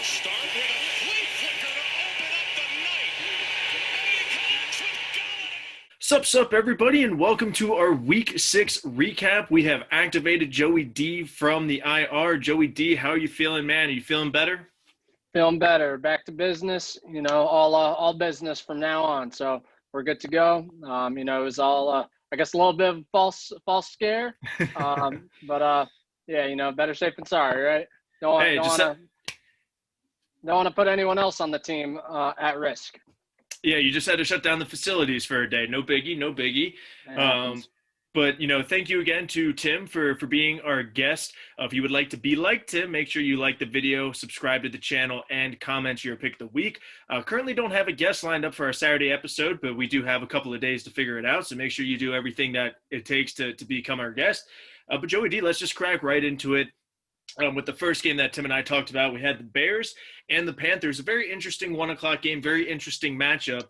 Start with a flea flicker to open up the night. And he connects with Galladay. Sup, everybody, and welcome to our Week 6 recap. We have activated Joey D from the IR. Joey D, how are you feeling, man? Are you feeling better? Feeling better. Back to business. All business from now on. So we're good to go. It was all I guess a little bit of false scare. Better safe than sorry, right? Don't want to put anyone else on the team at risk. Yeah, you just had to shut down the facilities for a day. No biggie, no biggie. But thank you again to Tim for being our guest. If you would like to be like Tim, make sure you like the video, subscribe to the channel, and comment your pick of the week. Currently don't have a guest lined up for our Saturday episode, but we do have a couple of days to figure it out. So make sure you do everything that it takes to become our guest. But Joey D, let's just crack right into it. With the first game that Tim and I talked about, we had the Bears and the Panthers. A very interesting 1 o'clock game, very interesting matchup.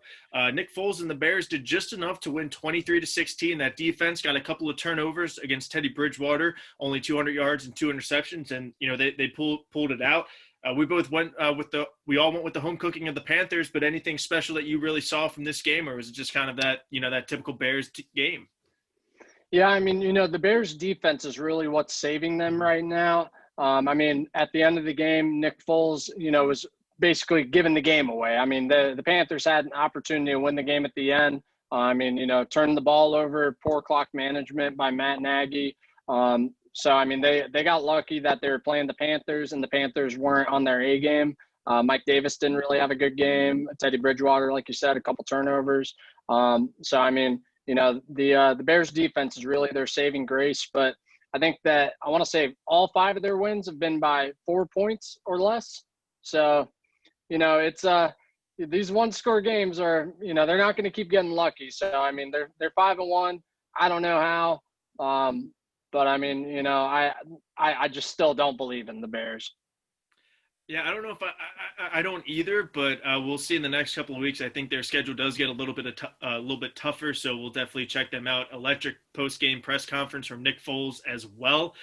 Nick Foles and the Bears did just enough to win 23-16. That defense got a couple of turnovers against Teddy Bridgewater, only 200 yards and 2 interceptions, and they pulled it out. We both went we all went with the home cooking of the Panthers. But anything special that you really saw from this game, or was it just kind of that that typical Bears game? Yeah, the Bears defense is really what's saving them right now. At the end of the game, Nick Foles, was basically giving the game away. The Panthers had an opportunity to win the game at the end. Turned the ball over, poor clock management by Matt Nagy. They got lucky that they were playing the Panthers and the Panthers weren't on their A game. Mike Davis didn't really have a good game. Teddy Bridgewater, like you said, a couple turnovers. The Bears defense is really their saving grace, but I think that I want to say all 5 of their wins have been by 4 points or less. So, it's these 1-score games are, they're not going to keep getting lucky. So, they're 5-1. I don't know how. I just still don't believe in the Bears. Yeah, I don't know if I don't either, but we'll see in the next couple of weeks. I think their schedule does get a little bit tougher, so we'll definitely check them out. Electric post-game press conference from Nick Foles as well.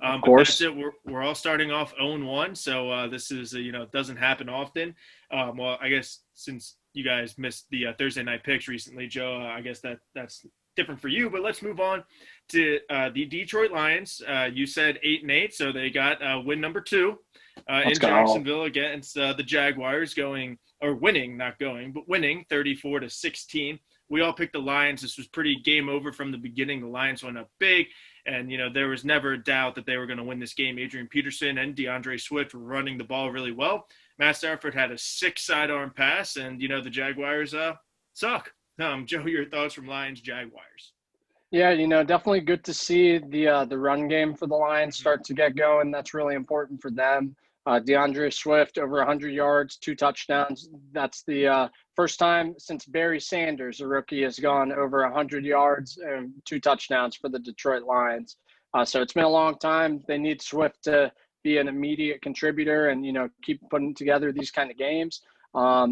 Of course. But that's it. We're all starting off 0-1, so this is it doesn't happen often. Well, I guess since you guys missed the Thursday night picks recently, Joe, I guess that's different for you. But let's move on to the Detroit Lions. You said 8-8, so they got win number 2. In Jacksonville against the Jaguars, winning 34-16. We all picked the Lions. This was pretty game over from the beginning. The Lions went up big, and there was never a doubt that they were going to win this game. Adrian Peterson and DeAndre Swift were running the ball really well. Matt Stafford had a 6 sidearm pass, and the Jaguars suck. Joe, your thoughts from Lions Jaguars? Yeah, definitely good to see the run game for the Lions start to get going. That's really important for them. DeAndre Swift over 100 yards, 2 touchdowns. That's the first time since Barry Sanders, a rookie, has gone over 100 yards and 2 touchdowns for the Detroit Lions. So it's been a long time. They need Swift to be an immediate contributor and keep putting together these kind of games. Like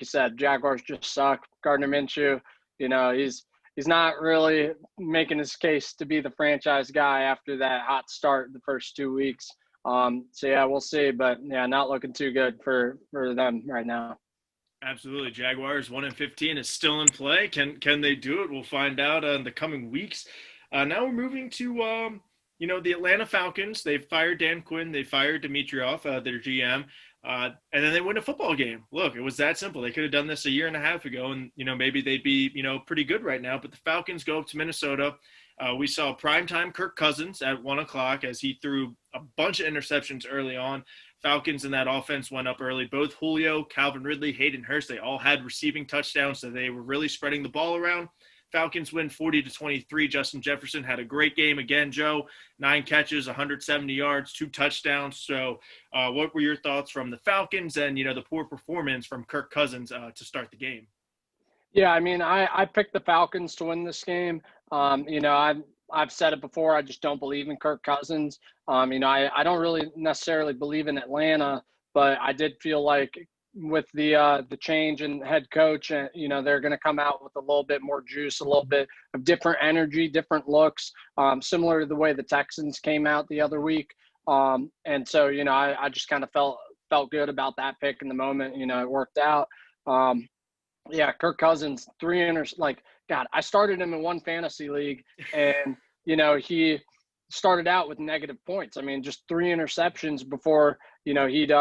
you said, Jaguars just suck. Gardner Minshew, he's not really making his case to be the franchise guy after that hot start the first 2 weeks. We'll see. But, not looking too good for them right now. Absolutely. Jaguars 1-15 is still in play. Can they do it? We'll find out in the coming weeks. Now we're moving to, the Atlanta Falcons. They fired Dan Quinn. They fired Dimitroff, their GM. And then they win a football game. Look, it was that simple. They could have done this a year and a half ago, and, maybe they'd be, pretty good right now. But the Falcons go up to Minnesota. We saw primetime Kirk Cousins at 1 o'clock as he threw a bunch of interceptions early on. Falcons in that offense went up early. Both Julio, Calvin Ridley, Hayden Hurst, they all had receiving touchdowns, so they were really spreading the ball around. Falcons win 40-23. Justin Jefferson had a great game again, Joe. 9 catches, 170 yards, 2 touchdowns. So what were your thoughts from the Falcons and, the poor performance from Kirk Cousins to start the game? Yeah, I picked the Falcons to win this game. I've said it before. I just don't believe in Kirk Cousins. I don't really necessarily believe in Atlanta, but I did feel like with the change in head coach, and they're going to come out with a little bit more juice, a little bit of different energy, different looks, similar to the way the Texans came out the other week. And so, I just kind of felt good about that pick in the moment. It worked out. Yeah, Kirk Cousins, God, I started him in one fantasy league, and he started out with negative points. I mean, just 3 interceptions before he'd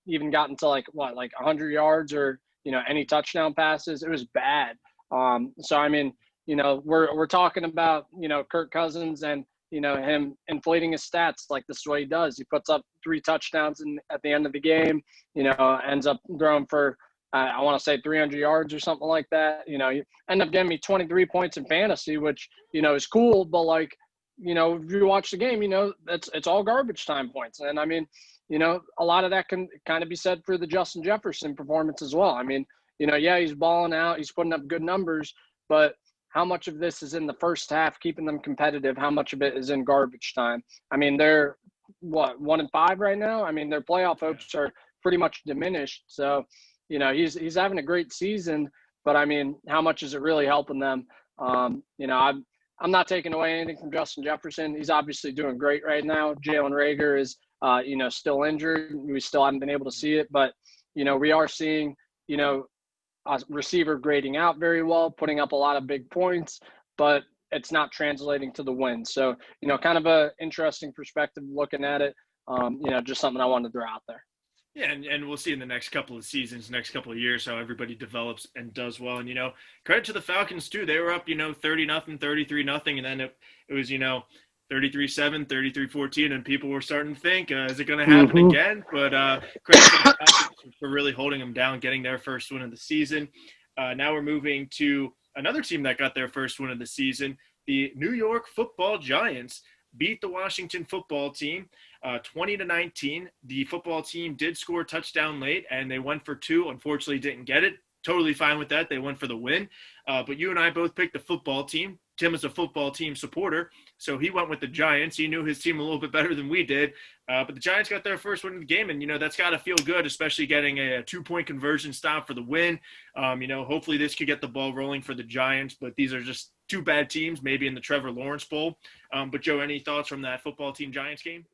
even gotten to like 100 yards or any touchdown passes. It was bad. So I mean, we're talking about Kirk Cousins and him inflating his stats. Like, this is what he does. He puts up 3 touchdowns at the end of the game. Ends up throwing for I want to say 300 yards or something like that. You end up getting me 23 points in fantasy, which is cool. But like, if you watch the game, it's all garbage time points. And I mean, a lot of that can kind of be said for the Justin Jefferson performance as well. I mean, yeah, he's balling out, he's putting up good numbers, but how much of this is in the first half, keeping them competitive? How much of it is in garbage time? I mean, they're 1-5 right now. I mean, their playoff hopes are pretty much diminished. So, he's having a great season, but I mean, how much is it really helping them? I'm not taking away anything from Justin Jefferson. He's obviously doing great right now. Jalen Reagor is, still injured. We still haven't been able to see it, but, we are seeing, a receiver grading out very well, putting up a lot of big points, but it's not translating to the win. So, kind of a interesting perspective looking at it. Just something I wanted to throw out there. Yeah, and we'll see in the next couple of seasons, next couple of years, how everybody develops and does well. And, credit to the Falcons, too. They were up, 30-0, 33-0, and then it was, 33-7, 33-14, and people were starting to think, is it going to happen again? But credit to the Falcons for really holding them down, getting their first win of the season. Now we're moving to another team that got their first win of the season. The New York Football Giants beat the Washington football team 20-19. The football team did score a touchdown late, and they went for 2. Unfortunately, didn't get it. Totally fine with that. They went for the win. But you and I both picked the football team. Tim is a football team supporter, so he went with the Giants. He knew his team a little bit better than we did. But the Giants got their first win of the game, and, that's got to feel good, especially getting a 2-point conversion stop for the win. Hopefully this could get the ball rolling for the Giants, but these are just 2 bad teams, maybe in the Trevor Lawrence Bowl. But, Joe, any thoughts from that football team Giants game?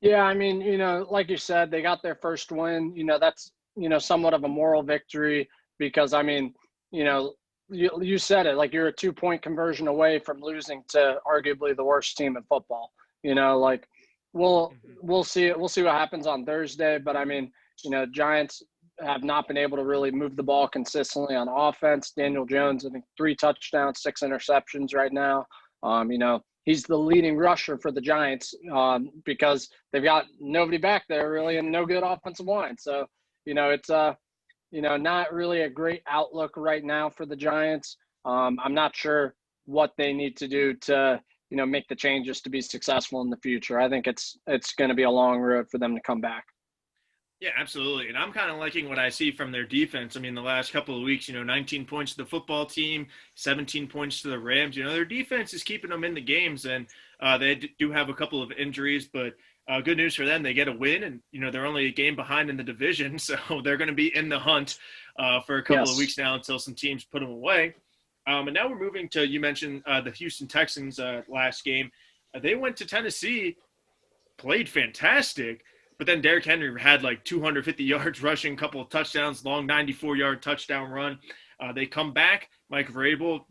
Yeah, I mean, like you said, they got their first win. That's, somewhat of a moral victory because, I mean, you said it, like, you're a 2-point conversion away from losing to arguably the worst team in football. Like, we'll see it. We'll see what happens on Thursday. But, I mean, Giants have not been able to really move the ball consistently on offense. Daniel Jones, I think 3 touchdowns, 6 interceptions right now. He's the leading rusher for the Giants because they've got nobody back there really and no good offensive line. So, it's not really a great outlook right now for the Giants. I'm not sure what they need to do to, make the changes to be successful in the future. I think it's going to be a long road for them to come back. Yeah, absolutely. And I'm kind of liking what I see from their defense. I mean, the last couple of weeks, 19 points to the football team, 17 points to the Rams. Their defense is keeping them in the games, and they do have a couple of injuries, but good news for them. They get a win, and, they're only a game behind in the division, so they're going to be in the hunt for a couple of weeks now until some teams put them away. And now we're moving to, you mentioned the Houston Texans last game. They went to Tennessee, played fantastic. But then Derrick Henry had like 250 yards rushing, couple of touchdowns, long 94-yard touchdown run. They come back. Mike Vrabel,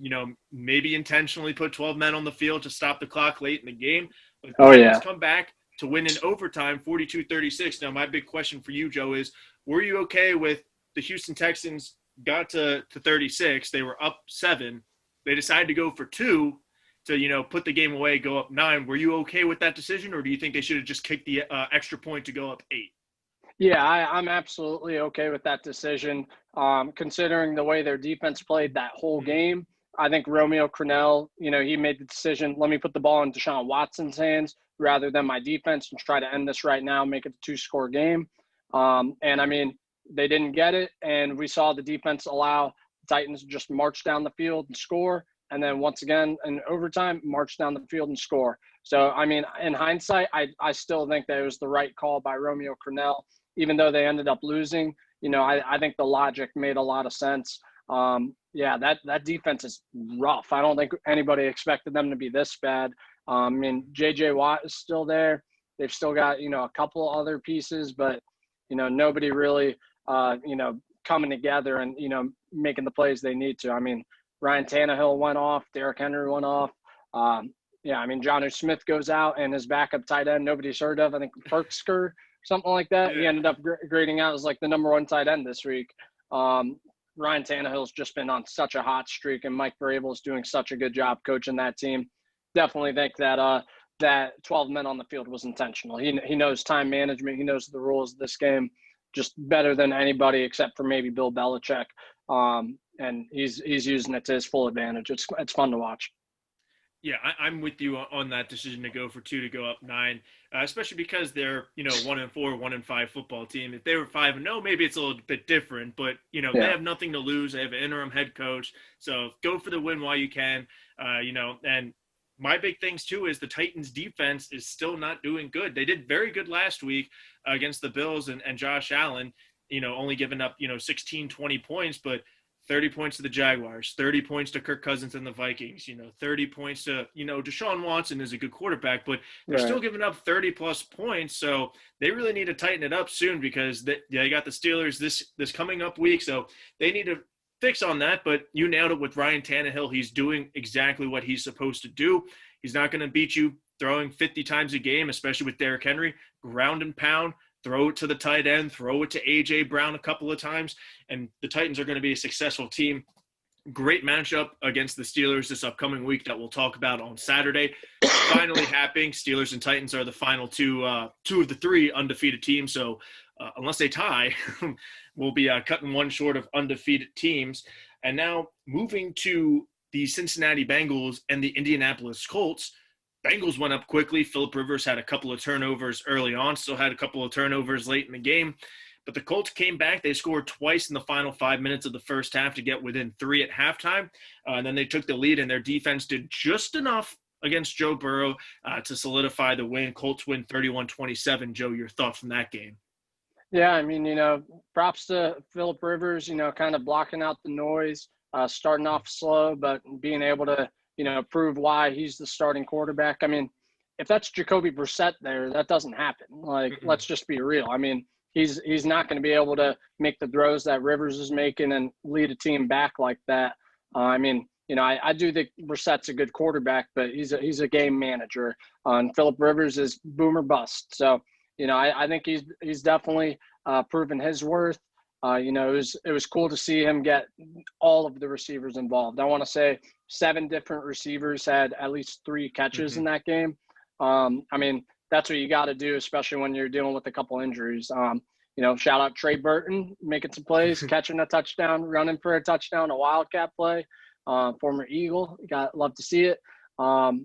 maybe intentionally put 12 men on the field to stop the clock late in the game. But come back to win in overtime, 42-36. Now, my big question for you, Joe, is were you okay with the Houston Texans got to 36? They were up 7. They decided to go for 2. To, put the game away, go up 9. Were you okay with that decision, or do you think they should have just kicked the extra point to go up 8? Yeah, I'm absolutely okay with that decision. Considering the way their defense played that whole game, I think Romeo Crennel, he made the decision, let me put the ball in Deshaun Watson's hands rather than my defense and try to end this right now, make it a 2-score game. And, I mean, they didn't get it, and we saw the defense allow the Titans just march down the field and score. And then once again, in overtime, march down the field and score. So, I mean, in hindsight, I still think that it was the right call by Romeo Crennel, even though they ended up losing. I think the logic made a lot of sense. That defense is rough. I don't think anybody expected them to be this bad. I mean, J.J. Watt is still there. they've still got, a couple other pieces, but, nobody really, coming together and, making the plays they need to. I mean, Ryan Tannehill went off, Derrick Henry went off. Jonnu Smith goes out, and his backup tight end, nobody's heard of, I think Perksker, something like that. Yeah. He ended up grading out as like the number 1 tight end this week. Ryan Tannehill's just been on such a hot streak, and Mike Vrabel is doing such a good job coaching that team. Definitely think that that 12 men on the field was intentional. He knows time management. He knows the rules of this game just better than anybody except for maybe Bill Belichick. And he's using it to his full advantage. It's fun to watch. Yeah, I'm with you on that decision to go for 2 to go up 9, especially because they're 1-4, 1-5 football team. If they were 5-0, maybe it's a little bit different. But they have nothing to lose. They have an interim head coach, so go for the win while you can. And my big things too is the Titans defense is still not doing good. They did very good last week against the Bills and Josh Allen. Only giving up 16, 20 points, but 30 points to the Jaguars, 30 points to Kirk Cousins and the Vikings, 30 points to, Deshaun Watson is a good quarterback, but they're still giving up 30-plus points. So they really need to tighten it up soon because they got the Steelers this coming up week. So they need to fix on that. But you nailed it with Ryan Tannehill. He's doing exactly what he's supposed to do. He's not going to beat you throwing 50 times a game, especially with Derrick Henry, ground and pound. Throw it to the tight end, throw it to A.J. Brown a couple of times, and the Titans are going to be a successful team. Great matchup against the Steelers this upcoming week that we'll talk about on Saturday. Finally happening. Steelers and Titans are the final two of the 3 undefeated teams, so unless they tie, we'll be cutting one short of undefeated teams. And now moving to the Cincinnati Bengals and the Indianapolis Colts. Bengals went up quickly. Phillip Rivers had a couple of turnovers early on, still had a couple of turnovers late in the game. But the Colts came back. They scored twice in the final 5 minutes of the first half to get within 3 at halftime. And then they took the lead, and their defense did just enough against Joe Burrow to solidify the win. Colts win 31-27. Joe, your thoughts from that game? Yeah, I mean, props to Phillip Rivers, kind of blocking out the noise, starting off slow, but being able to prove why he's the starting quarterback. I mean, if that's Jacoby Brissett there, that doesn't happen. Let's just be real. I mean, he's not going to be able to make the throws that Rivers is making and lead a team back like that. I do think Brissett's a good quarterback, but he's a game manager. And Phillip Rivers is boom or bust. So, I think he's definitely proven his worth. It was cool to see him get all of the receivers involved. I want to say 7 different receivers had at least 3 catches in that game. That's what you got to do, especially when you're dealing with a couple injuries. Shout out Trey Burton, making some plays, catching a touchdown, running for a touchdown, a Wildcat play, former Eagle. Love to see it. The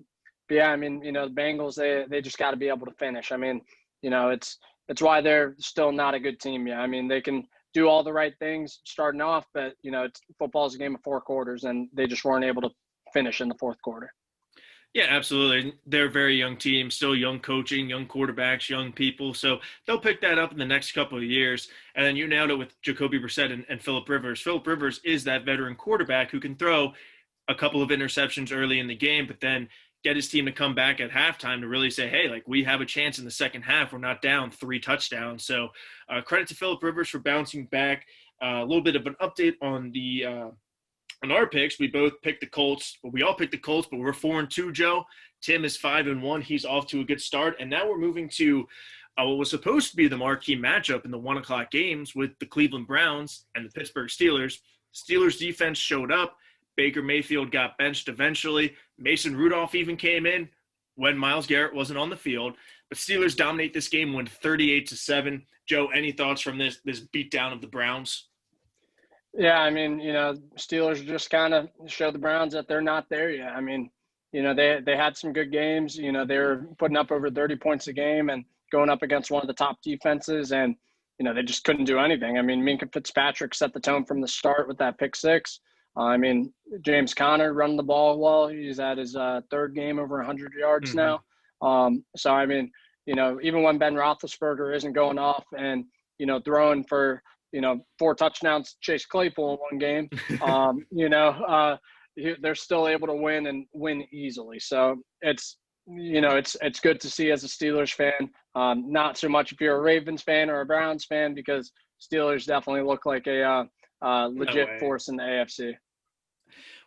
Bengals, they just got to be able to finish. It's why they're still not a good team yet. They can do all the right things starting off, but football is a game of 4 quarters, and they just weren't able to finish in the 4th quarter. Yeah, absolutely. They're a very young team, still young coaching, young quarterbacks, young people. So they'll pick that up in the next couple of years. And then you nailed it with Jacoby Brissett and Phillip Rivers. Phillip Rivers is that veteran quarterback who can throw a couple of interceptions early in the game, but then get his team to come back at halftime to really say, hey, we have a chance in the second half. We're not down 3 touchdowns. So credit to Phillip Rivers for bouncing back. A little bit of an update on on our picks. We both picked the Colts. Well, we all picked the Colts, but we're 4-2, Joe. Tim is 5-1. He's off to a good start. And now we're moving to what was supposed to be the marquee matchup in the 1 o'clock games with the Cleveland Browns and the Pittsburgh Steelers. Steelers defense showed up. Baker Mayfield got benched eventually. Mason Rudolph even came in when Myles Garrett wasn't on the field. But Steelers dominate this game, win 38-7. Joe, any thoughts from this beatdown of the Browns? Yeah, Steelers just kind of show the Browns that they're not there yet. They had some good games. They were putting up over 30 points a game and going up against one of the top defenses, and they just couldn't do anything. Minkah Fitzpatrick set the tone from the start with that pick 6. James Conner running the ball well. He's at his 3rd game over 100 yards now. Even when Ben Roethlisberger isn't going off and throwing for 4 touchdowns to Chase Claypool in one game, they're still able to win and win easily. So it's it's good to see as a Steelers fan. Not so much if you're a Ravens fan or a Browns fan, because Steelers definitely look like a legit force in the AFC.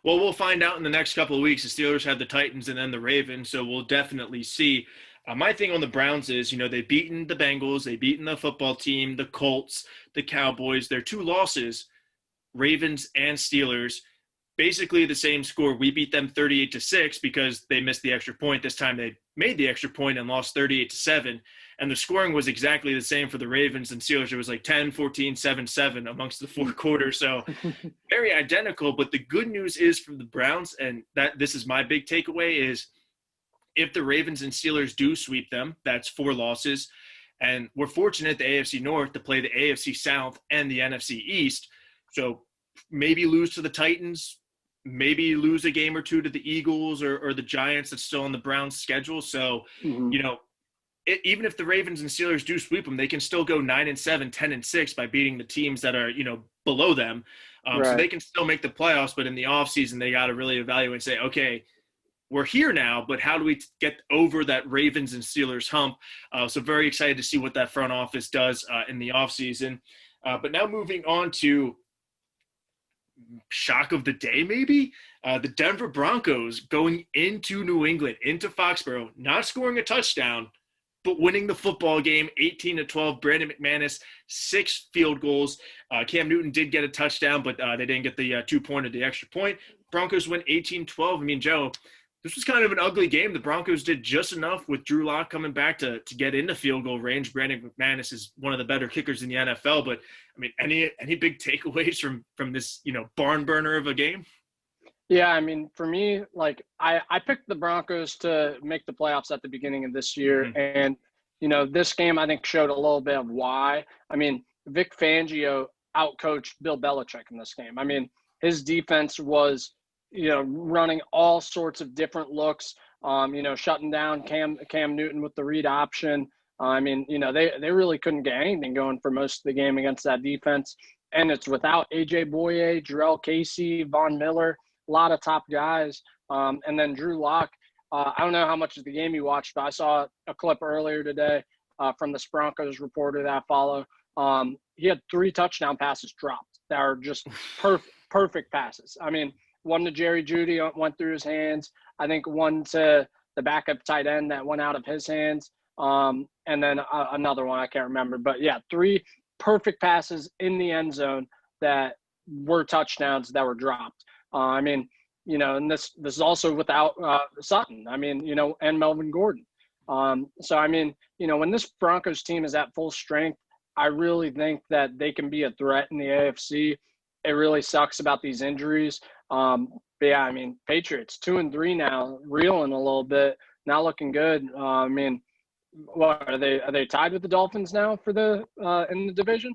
Well, we'll find out in the next couple of weeks. The Steelers have the Titans and then the Ravens, so we'll definitely see. My thing on the Browns is, they've beaten the Bengals, they've beaten the football team, the Colts, the Cowboys. Their 2 losses, Ravens and Steelers, basically the same score. We beat them 38-6 because they missed the extra point. This time they made the extra point and lost 38-7. And the scoring was exactly the same for the Ravens and Steelers. It was like 10, 14, 7, 7 amongst the 4 quarters. So very identical. But the good news is for the Browns, and that this is my big takeaway, is if the Ravens and Steelers do sweep them, that's 4 losses. And we're fortunate, the AFC North, to play the AFC South and the NFC East. So maybe lose to the Titans, maybe lose a game or 2 to the Eagles or the Giants that's still on the Browns schedule. So, even if the Ravens and Steelers do sweep them, they can still go 9-7, 10-6 by beating the teams that are, below them. Right. So they can still make the playoffs, but in the offseason, they got to really evaluate and say, okay, we're here now, but how do we get over that Ravens and Steelers hump? So very excited to see what that front office does in the offseason. But now moving on to shock of the day, maybe the Denver Broncos going into New England, into Foxborough, not scoring a touchdown, but winning the football game 18-12. Brandon McManus, 6 field goals. Cam Newton did get a touchdown, but they didn't get the 2-point or the extra point. Broncos win 18-12. I mean, Joe, this was kind of an ugly game. The Broncos did just enough with Drew Lock coming back to get into field goal range. Brandon McManus is one of the better kickers in the NFL. But, I mean, any big takeaways from this, barn burner of a game? Yeah, I mean, for me, like I picked the Broncos to make the playoffs at the beginning of this year. And, this game I think showed a little bit of why. I mean, Vic Fangio outcoached Bill Belichick in this game. I mean, his defense was, running all sorts of different looks, shutting down Cam Newton with the read option. I mean, they really couldn't get anything going for most of the game against that defense. And it's without A.J. Boye, Jarrell Casey, Von Miller, a lot of top guys. And then Drew Lock, I don't know how much of the game you watched, but I saw a clip earlier today from the Broncos reporter that I follow. He had 3 touchdown passes dropped that are just perfect passes. I mean, one to Jerry Jeudy went through his hands. I think one to the backup tight end that went out of his hands. And then another one, I can't remember. But, yeah, 3 perfect passes in the end zone that were touchdowns that were dropped. I mean, and this is also without Sutton, I mean, and Melvin Gordon. So, I mean, when this Broncos team is at full strength, I really think that they can be a threat in the AFC. It really sucks about these injuries. But, yeah, I mean, Patriots 2-3 now, reeling a little bit, not looking good. I mean, what are they tied with the Dolphins now for the in the division?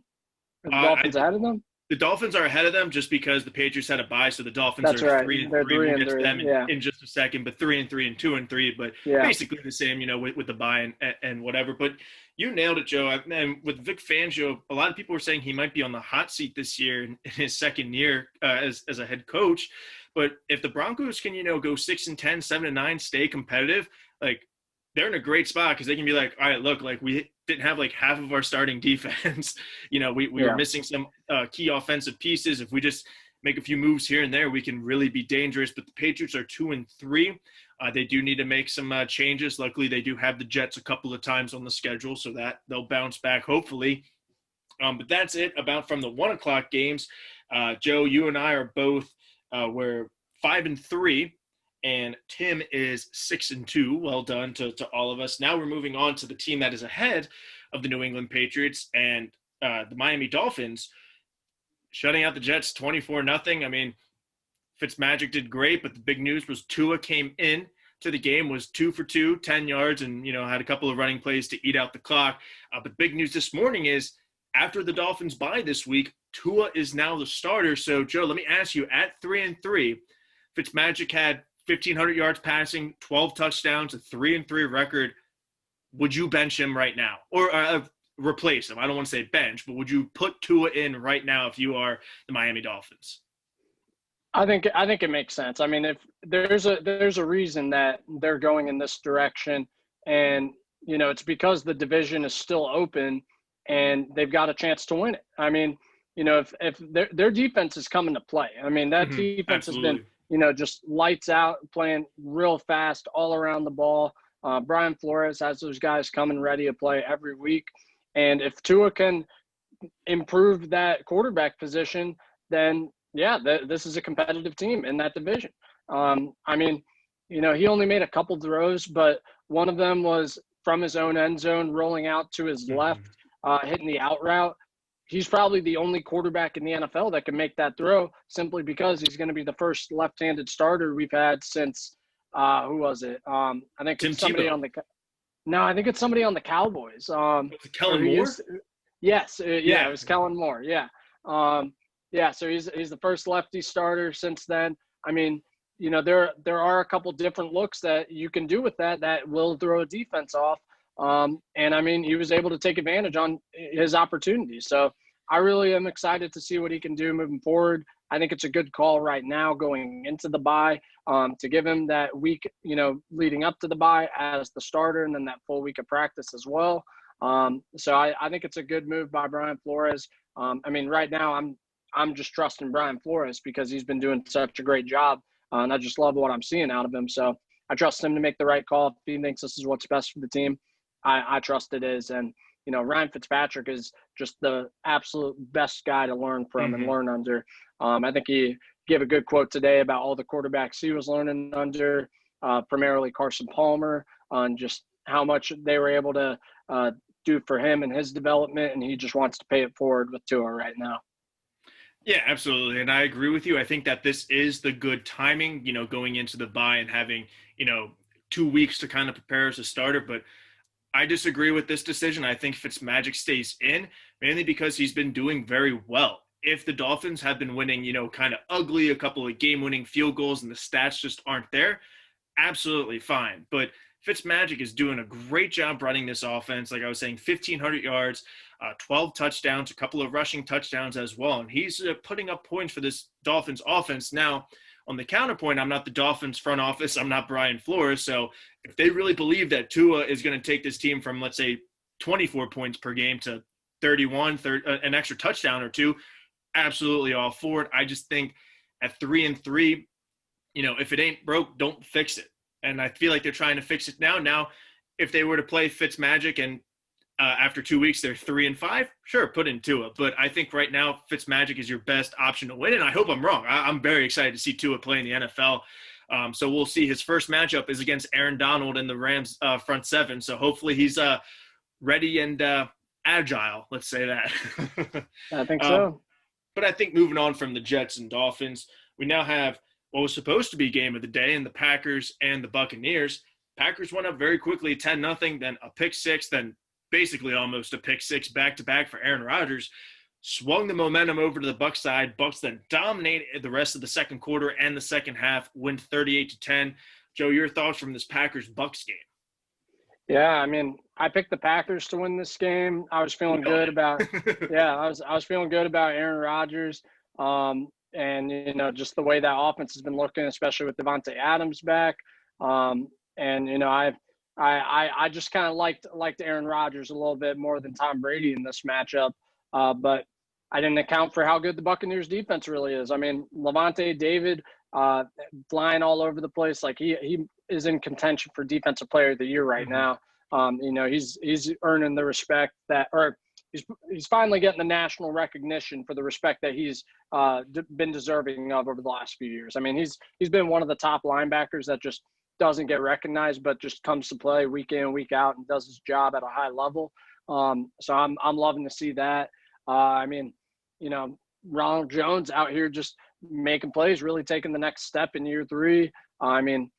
Are the Dolphins ahead of them? The Dolphins are ahead of them just because the Patriots had a bye, so the Dolphins are 3-3. We'll get to them in just a second, but 3-3 and 2-3, but basically the same, with the bye and whatever. But you nailed it, Joe. And with Vic Fangio, a lot of people were saying he might be on the hot seat this year in his second year as a head coach. But if the Broncos can, go 6-10, 7-9, stay competitive, like they're in a great spot because they can be like, all right, look, like we didn't have like half of our starting defense. We were missing some key offensive pieces. If we just make a few moves here and there, we can really be dangerous. But the Patriots are 2-3. They do need to make some changes. Luckily, they do have the Jets a couple of times on the schedule, so that they'll bounce back hopefully. But that's it about from the 1:00 games. Joe, you and I are both we're 5-3. And Tim is 6-2. Well done to all of us. Now we're moving on to the team that is ahead of the New England Patriots and the Miami Dolphins, shutting out the Jets 24-0. I mean, Fitzmagic did great, but the big news was Tua came in to the game, was 2 for 2, 10 yards, and had a couple of running plays to eat out the clock. But big news this morning is after the Dolphins bye this week, Tua is now the starter. So Joe, let me ask you: at 3-3, Fitzmagic had 1,500 yards passing, 12 touchdowns, a 3-3 record. Would you bench him right now? Or replace him? I don't want to say bench, but would you put Tua in right now if you are the Miami Dolphins? I think it makes sense. I mean, if there's a reason that they're going in this direction, and it's because the division is still open, and they've got a chance to win it. I mean, if their defense is coming to play. I mean, that defense has been Absolutely. just lights out, playing real fast all around the ball. Brian Flores has those guys coming ready to play every week, and if Tua can improve that quarterback position, then yeah, this is a competitive team in that division. I mean, he only made a couple throws, but one of them was from his own end zone, rolling out to his left, Mhm. hitting the out route. He's probably the only quarterback in the NFL that can make that throw, simply because he's going to be the first left-handed starter we've had since who was it? I think Tim it's somebody Tebow. on the no, I think it's somebody on the Cowboys. Was it Or Kellen he Moore? used yes, yeah, it Yeah. was Kellen Moore. Yeah. Yeah, so he's the first lefty starter since then. I mean, there are a couple different looks that you can do with that will throw a defense off. And I mean, he was able to take advantage on his opportunities. So I really am excited to see what he can do moving forward. I think it's a good call right now going into the bye, to give him that week, leading up to the bye as the starter, and then that full week of practice as well. So I think it's a good move by Brian Flores. I mean, right now I'm just trusting Brian Flores because he's been doing such a great job, and I just love what I'm seeing out of him. So I trust him to make the right call. If he thinks this is what's best for the team, I trust it is. And Ryan Fitzpatrick is just the absolute best guy to learn from and Mhm. learn under. I think he gave a good quote today about all the quarterbacks he was learning under, primarily Carson Palmer, on just how much they were able to do for him and his development, and he just wants to pay it forward with Tua right now. Yeah, absolutely. And I agree with you. I think that this is the good timing, going into the bye and having, 2 weeks to kind of prepare as a starter. But I disagree with this decision. I think Fitzmagic stays in, mainly because he's been doing very well. If the Dolphins have been winning, kind of ugly, a couple of game-winning field goals, and the stats just aren't there, absolutely fine. But Fitzmagic is doing a great job running this offense. Like I was saying, 1,500 yards, 12 touchdowns, a couple of rushing touchdowns as well. And he's putting up points for this Dolphins offense. Now, on the counterpoint, I'm not the Dolphins front office. I'm not Brian Flores. So if they really believe that Tua is going to take this team from, let's say, 24 points per game to 31, an extra touchdown or two, absolutely all for it. I just think at 3-3, if it ain't broke, don't fix it. And I feel like they're trying to fix it now. Now, if they were to play Fitzmagic and after 2 weeks they're 3-5, sure, put in Tua. But I think right now Fitzmagic is your best option to win, and I hope I'm wrong. I'm very excited to see Tua play in the NFL. So we'll see. His first matchup is against Aaron Donald in the Rams front seven. So hopefully he's ready and agile. Let's say that. I think um, so. but I think moving on from the Jets and Dolphins, we now have what was supposed to be game of the day in the Packers and the Buccaneers. Packers went up very quickly, 10-0, then a pick six, then basically almost a pick six back-to-back for Aaron Rodgers. Swung the momentum over to the Bucs side. Bucs then dominated the rest of the second quarter and the second half, win 38-10. Joe, your thoughts from this Packers-Bucs game? Yeah, I mean, I picked the Packers to win this game. I was feeling good about I was feeling good about Aaron Rodgers. And just the way that offense has been looking, especially with Devontae Adams back. And I just kind of liked Aaron Rodgers a little bit more than Tom Brady in this matchup. But I didn't account for how good the Buccaneers defense really is. I mean, Levante David flying all over the place. Like he is in contention for Defensive Player of the Year right now. He's earning the respect or he's finally getting the national recognition for the respect that he's been deserving of over the last few years. I mean, he's been one of the top linebackers that just doesn't get recognized, but just comes to play week in, week out, and does his job at a high level. So I'm loving to see that. I mean, Ronald Jones out here just making plays, really taking the next step in year three. I mean,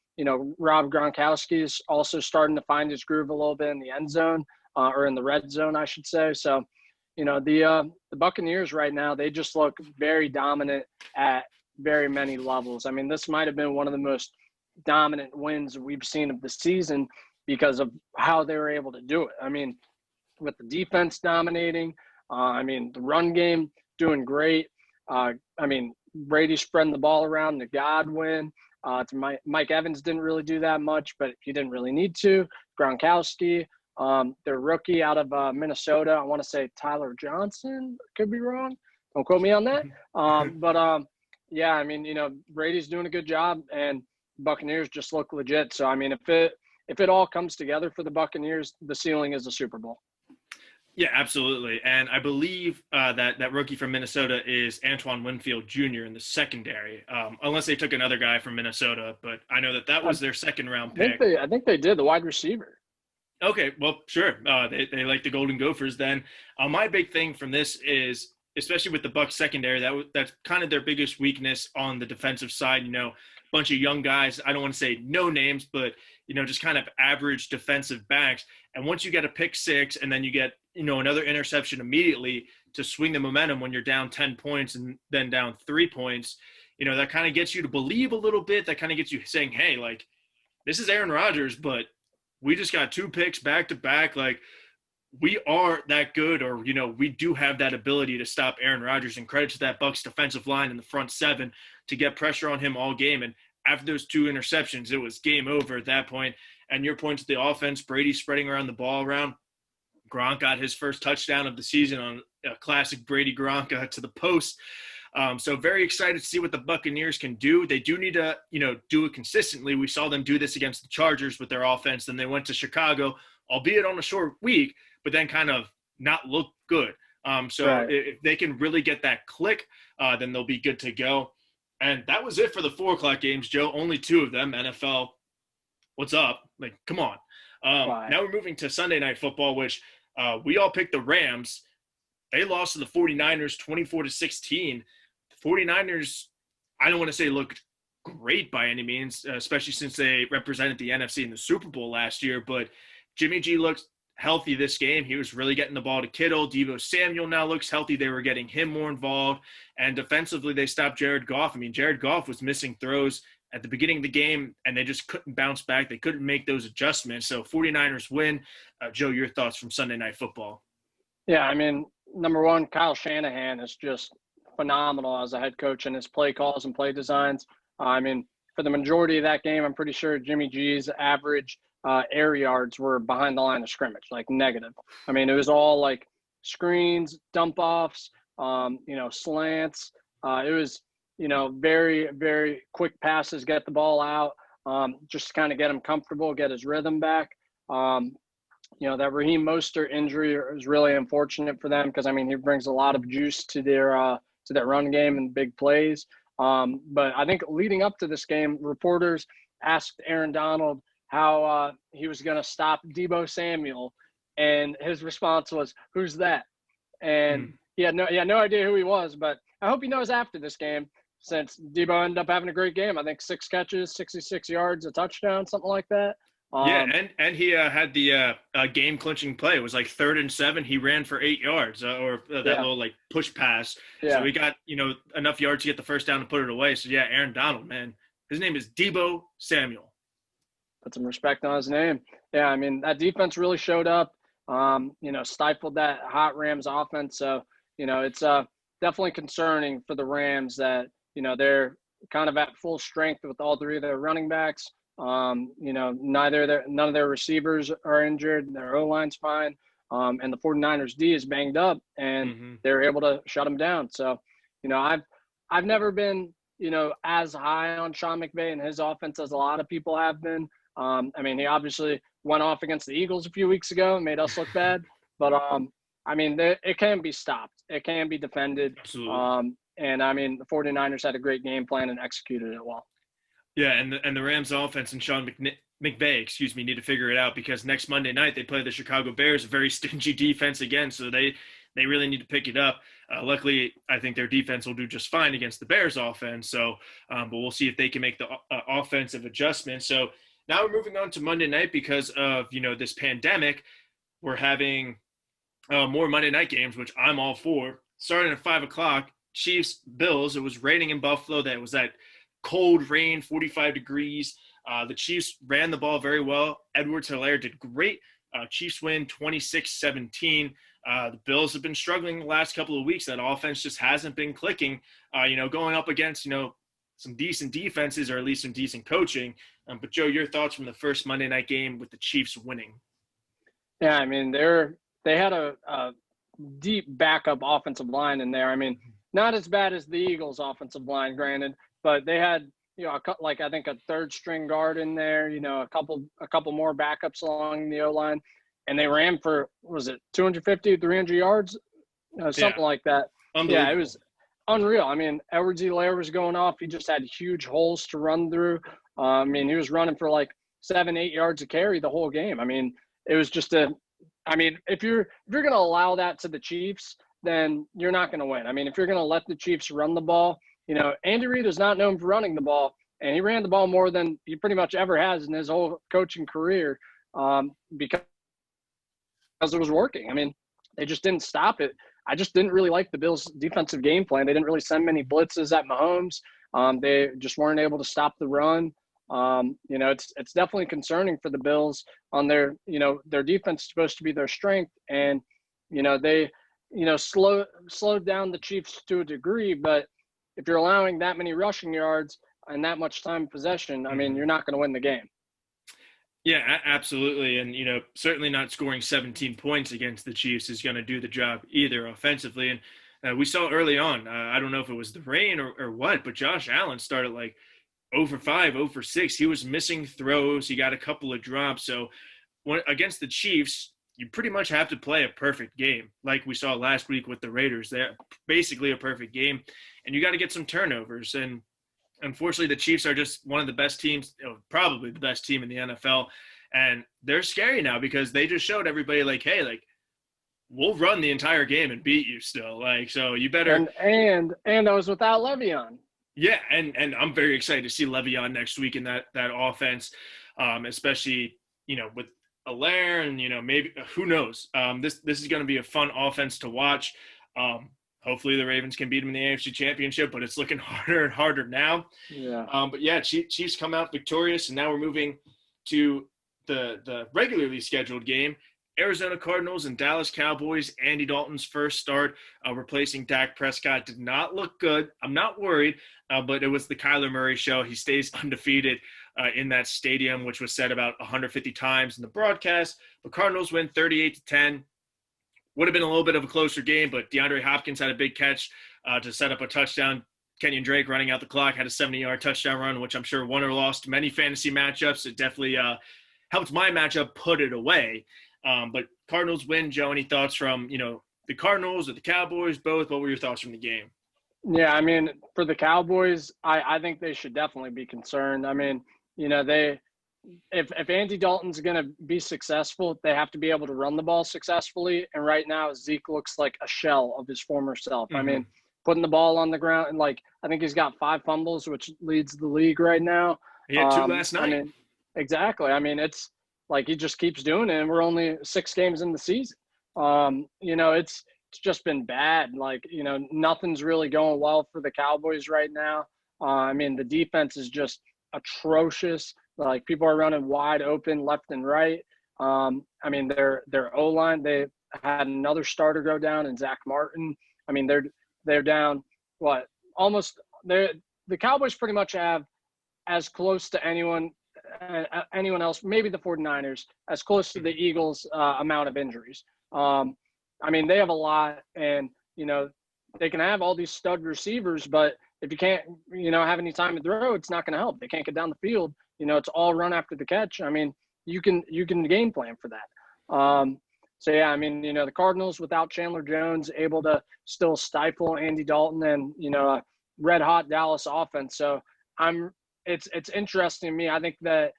Rob Gronkowski is also starting to find his groove a little bit in the end zone, or in the red zone, I should say. So, the Buccaneers right now, they just look very dominant at very many levels. I mean, this might have been one of the most dominant wins we've seen of the season because of how they were able to do it. I mean, with the defense dominating, I mean, the run game doing great. I mean, Brady spreading the ball around to Godwin. Mike Evans didn't really do that much, but he didn't really need to. Gronkowski, their rookie out of Minnesota. I want to say Tyler Johnson. Could be wrong. Don't quote me on that. Yeah, I mean, Brady's doing a good job, and Buccaneers just look legit. So, I mean, if it all comes together for the Buccaneers, the ceiling is the Super Bowl. Yeah, absolutely. And I believe that rookie from Minnesota is Antoine Winfield Jr. in the secondary, unless they took another guy from Minnesota. But I know that was their second-round pick. I think they did, the wide receiver. Okay, well, sure. They like the Golden Gophers then. My big thing from this is, especially with the Bucs secondary, that's kind of their biggest weakness on the defensive side. Bunch of young guys. I don't want to say no names, but just kind of average defensive backs. And once you get a pick six, and then you get another interception immediately to swing the momentum when you're down 10 points and then down 3 points, that kind of gets you to believe a little bit. That kind of gets you saying, hey, like, this is Aaron Rodgers, but we just got 2 picks back to back. Like, we are that good, or we do have that ability to stop Aaron Rodgers. And credit to that Bucs defensive line in the front 7 to get pressure on him all game. And after those 2 interceptions, it was game over at that point. And your point to the offense, Brady spreading around the ball around. Gronk got his first touchdown of the season on a classic Brady Gronk to the post. So very excited to see what the Buccaneers can do. They do need to, do it consistently. We saw them do this against the Chargers with their offense. Then they went to Chicago, albeit on a short week, but then kind of not look good. Right. If they can really get that click, then they'll be good to go. And that was it for the 4 o'clock games, Joe. Only 2 of them. NFL, what's up? Like, come on. Now we're moving to Sunday Night Football, which we all picked the Rams. They lost to the 49ers 24-16. The 49ers, I don't want to say looked great by any means, especially since they represented the NFC in the Super Bowl last year. But Jimmy G looked healthy this game. He was really getting the ball to Kittle. Deebo Samuel now looks healthy. They were getting him more involved. And defensively, they stopped Jared Goff. I mean, Jared Goff was missing throws at the beginning of the game, and they just couldn't bounce back. They couldn't make those adjustments. So 49ers win. Joe, your thoughts from Sunday Night Football? Yeah, I mean, number one, Kyle Shanahan is just phenomenal as a head coach in his play calls and play designs. I mean, for the majority of that game, I'm pretty sure Jimmy G's average air yards were behind the line of scrimmage, like negative. I mean, it was all like screens, dump offs, slants. It was, very, very quick passes, get the ball out, just kind of get him comfortable, get his rhythm back. That Raheem Mostert injury is really unfortunate for them because, I mean, he brings a lot of juice to their run game and big plays. But I think leading up to this game, reporters asked Aaron Donald how he was going to stop Deebo Samuel, and his response was, "Who's that?" And he had no idea who he was. But I hope he knows after this game, since Deebo ended up having a great game. I think 6 catches, 66 yards, a touchdown, something like that. And he had the game-clinching play. It was like 3rd and 7. He ran for 8 yards, little like push pass. Yeah. So he got enough yards to get the first down and put it away. So yeah, Aaron Donald, man, his name is Deebo Samuel. Put some respect on his name. Yeah, I mean, that defense really showed up. Stifled that hot Rams offense. So it's definitely concerning for the Rams that they're kind of at full strength with all 3 of their running backs. None of their receivers are injured. Their O-line's fine. And the 49ers D is banged up, and they're able to shut them down. So, I've never been, as high on Sean McVay and his offense as a lot of people have been. I mean, he obviously went off against the Eagles a few weeks ago and made us look bad. But, I mean, it can be stopped. It can be defended. Absolutely. And, I mean, the 49ers had a great game plan and executed it well. Yeah, and the Rams offense and Sean McVay, need to figure it out, because next Monday night they play the Chicago Bears, a very stingy defense again, so they really need to pick it up. Luckily, I think their defense will do just fine against the Bears offense, so but we'll see if they can make the offensive adjustment. So now we're moving on to Monday night because of, this pandemic. We're having more Monday night games, which I'm all for. Starting at 5 o'clock, Chiefs, Bills. It was raining in Buffalo. That was that cold rain, 45 degrees. The Chiefs ran the ball very well. Edwards-Helaire did great. Chiefs win 26-17. The Bills have been struggling the last couple of weeks. That offense just hasn't been clicking, going up against, some decent defenses or at least some decent coaching. But Joe, your thoughts from the first Monday night game with the Chiefs winning? Yeah, I mean, they had a deep backup offensive line in there. I mean, not as bad as the Eagles' offensive line, granted, but they had, I think a third string guard in there, a couple more backups along the O-line, and they ran for, was it 250, 300 yards, something like that. Yeah, it was unreal. I mean, Edwards-Helaire was going off. He just had huge holes to run through. I mean, he was running for like 7-8 yards a carry the whole game. I mean, it was just if you're going to allow that to the Chiefs, then you're not going to win. I mean, if you're going to let the Chiefs run the ball, Andy Reid is not known for running the ball, and he ran the ball more than he pretty much ever has in his whole coaching career, because it was working. I mean, they just didn't stop it. I just didn't really like the Bills' defensive game plan. They didn't really send many blitzes at Mahomes. They just weren't able to stop the run. It's definitely concerning for the Bills on their defense is supposed to be their strength. And, they, slowed down the Chiefs to a degree, but if you're allowing that many rushing yards and that much time possession, I mean, you're not going to win the game. Yeah, absolutely. And, certainly not scoring 17 points against the Chiefs is going to do the job either offensively. And we saw early on, I don't know if it was the rain or what, but Josh Allen started like 0 for 5, 0 for 6. He was missing throws. He got a couple of drops. So against the Chiefs, you pretty much have to play a perfect game, like we saw last week with the Raiders. They're basically a perfect game, and you got to get some turnovers. And unfortunately, the Chiefs are just one of the best teams, probably the best team in the NFL, and they're scary now because they just showed everybody, like, hey, like, we'll run the entire game and beat you still. Like, so you better. And I was without Le'Veon. Yeah, and I'm very excited to see Le'Veon next week in that offense, especially with Allaire and maybe who knows. This is going to be a fun offense to watch. Hopefully the Ravens can beat them in the AFC Championship, but it's looking harder and harder now. Yeah. But yeah, Chiefs come out victorious, and now we're moving to the regularly scheduled game. Arizona Cardinals and Dallas Cowboys. Andy Dalton's first start, replacing Dak Prescott, did not look good. I'm not worried, but it was the Kyler Murray show. He stays undefeated in that stadium, which was said about 150 times in the broadcast. The Cardinals win 38-10. Would have been a little bit of a closer game, but DeAndre Hopkins had a big catch to set up a touchdown. Kenyon Drake, running out the clock, had a 70-yard touchdown run, which I'm sure won or lost many fantasy matchups. It definitely helped my matchup put it away. But Cardinals win. Joe, any thoughts from, the Cardinals or the Cowboys, both? What were your thoughts from the game? Yeah, I mean, for the Cowboys, I think they should definitely be concerned. I mean, if Andy Dalton's going to be successful, they have to be able to run the ball successfully. And right now, Zeke looks like a shell of his former self. Mm-hmm. I mean, putting the ball on the ground, and I think he's got 5 fumbles, which leads the league right now. He had 2 last night. I mean, exactly. I mean, it's like he just keeps doing it, and we're only 6 games in the season. It's just been bad. Nothing's really going well for the Cowboys right now. I mean, the defense is just atrocious. Like, people are running wide open left and right. I mean, their O-line, they had another starter go down, and Zach Martin. I mean, they're down almost. The Cowboys pretty much have as close to anyone else, maybe the 49ers, as close to the Eagles' amount of injuries. I mean, they have a lot, and they can have all these stud receivers, but if you can't have any time to throw, it's not going to help. They can't get down the field. It's all run after the catch. I mean, you can game plan for that. So yeah, I mean, the Cardinals without Chandler Jones able to still stifle Andy Dalton and a red hot Dallas offense. So it's interesting to me. I think that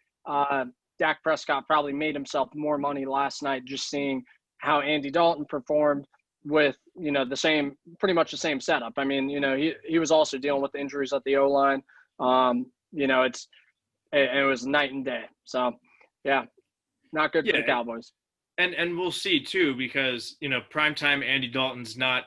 Dak Prescott probably made himself more money last night just seeing how Andy Dalton performed with pretty much the same setup. I mean, he was also dealing with injuries at the O-line. It was night and day. So yeah, not good for the Cowboys. And we'll see too, because primetime Andy Dalton's not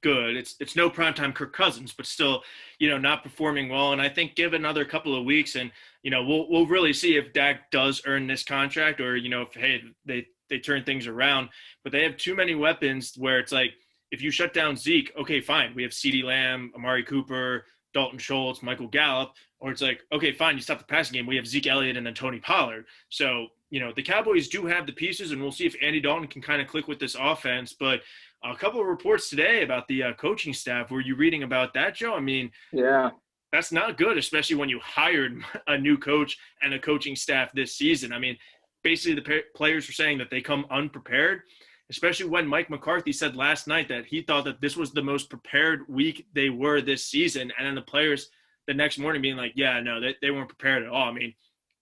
good. It's no primetime Kirk Cousins, but still, not performing well. And I think give another couple of weeks, and we'll really see if Dak does earn this contract, or if they turn things around. But they have too many weapons where it's like, if you shut down Zeke, okay, fine. We have CeeDee Lamb, Amari Cooper, Dalton Schultz, Michael Gallup. Or it's like, okay, fine, you stop the passing game. We have Zeke Elliott and then Tony Pollard. So, the Cowboys do have the pieces, and we'll see if Andy Dalton can kind of click with this offense. But a couple of reports today about the coaching staff. Were you reading about that, Joe? I mean, Yeah. that's not good, especially when you hired a new coach and a coaching staff this season. I mean, basically the players were saying that they come unprepared, especially when Mike McCarthy said last night that he thought that this was the most prepared week they were this season. And then the players the next morning being like, yeah, no, they weren't prepared at all. I mean,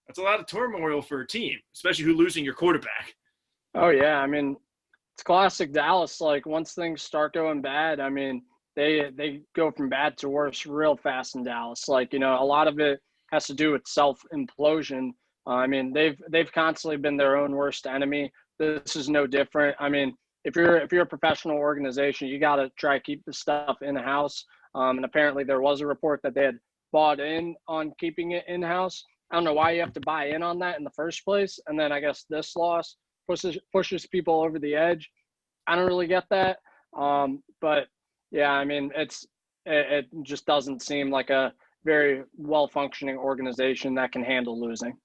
that's a lot of turmoil for a team, especially who losing your quarterback. Oh, yeah. I mean, it's classic Dallas. Like, once things start going bad, I mean, they go from bad to worse real fast in Dallas. Like, a lot of it has to do with self-implosion. I mean, they've constantly been their own worst enemy. This is no different. I mean, if you're a professional organization, you got to try to keep the stuff in-house. And apparently there was a report that they had bought in on keeping it in-house. I don't know why you have to buy in on that in the first place. And then I guess this loss pushes people over the edge. I don't really get that. But yeah, I mean, it just doesn't seem like a very well-functioning organization that can handle losing.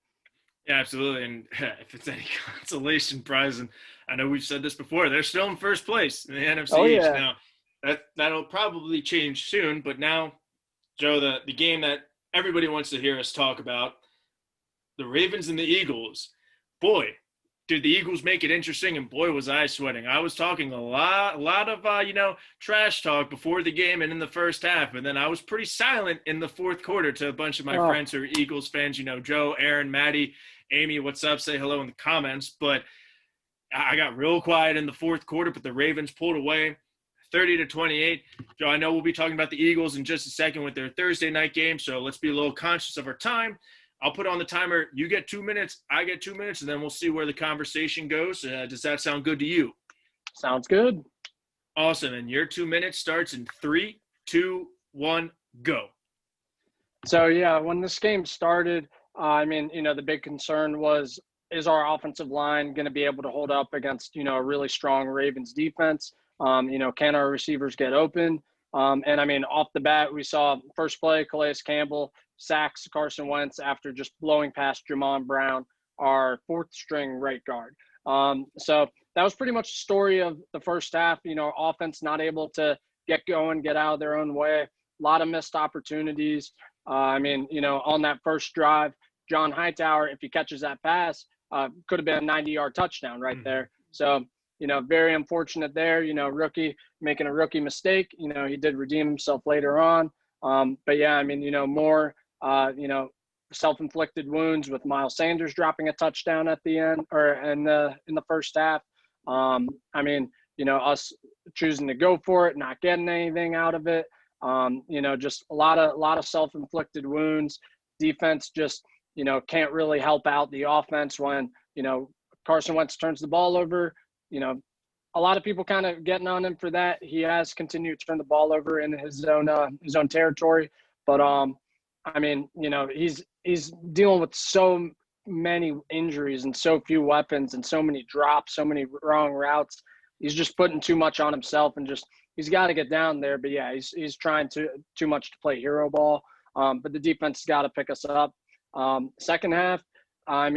Yeah, absolutely. And if it's any consolation prize, and I know we've said this before, they're still in first place in the NFC East. Yeah. Now, that'll probably change soon. But now, Joe, the game that everybody wants to hear us talk about, the Ravens and the Eagles. Boy, did the Eagles make it interesting, and boy, was I sweating. I was talking a lot of trash talk before the game and in the first half, and then I was pretty silent in the fourth quarter to a bunch of my friends who are Eagles fans. Joe, Aaron, Maddie, Amy, what's up? Say hello in the comments. But I got real quiet in the fourth quarter, but the Ravens pulled away 30-28. Joe, I know we'll be talking about the Eagles in just a second with their Thursday night game, so let's be a little conscious of our time. I'll put on the timer. You get 2 minutes, I get 2 minutes, and then we'll see where the conversation goes. Does that sound good to you? Sounds good. Awesome. And your 2 minutes starts in 3, 2, 1, go. So, yeah, when this game started, I mean, the big concern was, is our offensive line going to be able to hold up against, a really strong Ravens defense? Can our receivers get open? And, I mean, off the bat, we saw first play, Calais Campbell sacks Carson Wentz after just blowing past Jamon Brown, our fourth-string right guard. So that was pretty much the story of the first half. Offense not able to get going, get out of their own way. A lot of missed opportunities. On that first drive, John Hightower, if he catches that pass, could have been a 90-yard touchdown right there. So, very unfortunate there. Rookie making a rookie mistake. He did redeem himself later on. But yeah, I mean, more, self-inflicted wounds with Miles Sanders dropping a touchdown at the end or in the first half. Us choosing to go for it, not getting anything out of it. Just a lot of self-inflicted wounds. Defense just, can't really help out the offense when, Carson Wentz turns the ball over. A lot of people kind of getting on him for that. He has continued to turn the ball over in his own territory. But, he's dealing with so many injuries and so few weapons and so many drops, so many wrong routes. He's just putting too much on himself and he's got to get down there. But, yeah, he's trying too much to play hero ball. But the defense has got to pick us up. Second half, I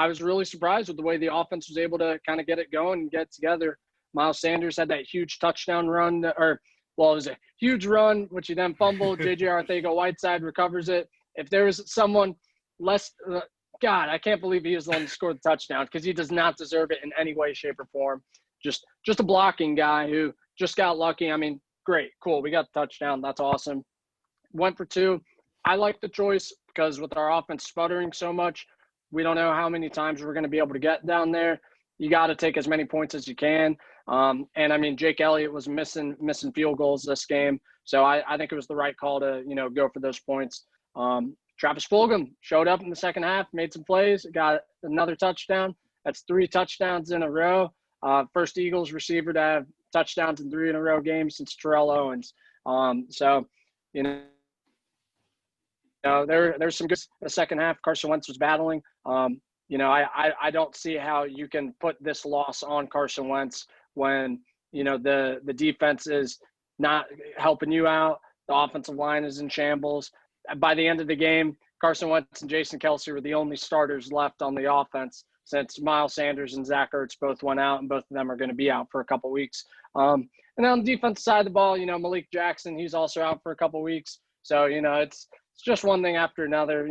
was really surprised with the way the offense was able to kind of get it going and get together. Miles Sanders had that huge touchdown run, it was a huge run, which he then fumbled. J.J. Arcega-Whiteside recovers it. If there was someone less God, I can't believe he was the one to score the touchdown because he does not deserve it in any way, shape, or form. Just a blocking guy who just got lucky. I mean, great, cool. We got the touchdown. That's awesome. Went for two. I like the choice because with our offense sputtering so much, we don't know how many times we're going to be able to get down there. You got to take as many points as you can. Jake Elliott was missing field goals this game. So I think it was the right call to, go for those points. Travis Fulgham showed up in the second half, made some plays, got another touchdown. That's 3 touchdowns in a row. First Eagles receiver to have touchdowns in 3 in a row games since Terrell Owens. There's some good. The second half, Carson Wentz was battling. I don't see how you can put this loss on Carson Wentz when, the defense is not helping you out. The offensive line is in shambles. By the end of the game, Carson Wentz and Jason Kelce were the only starters left on the offense since Miles Sanders and Zach Ertz both went out, and both of them are going to be out for a couple weeks. And on the defensive side of the ball, Malik Jackson, he's also out for a couple weeks. So, it's just one thing after another.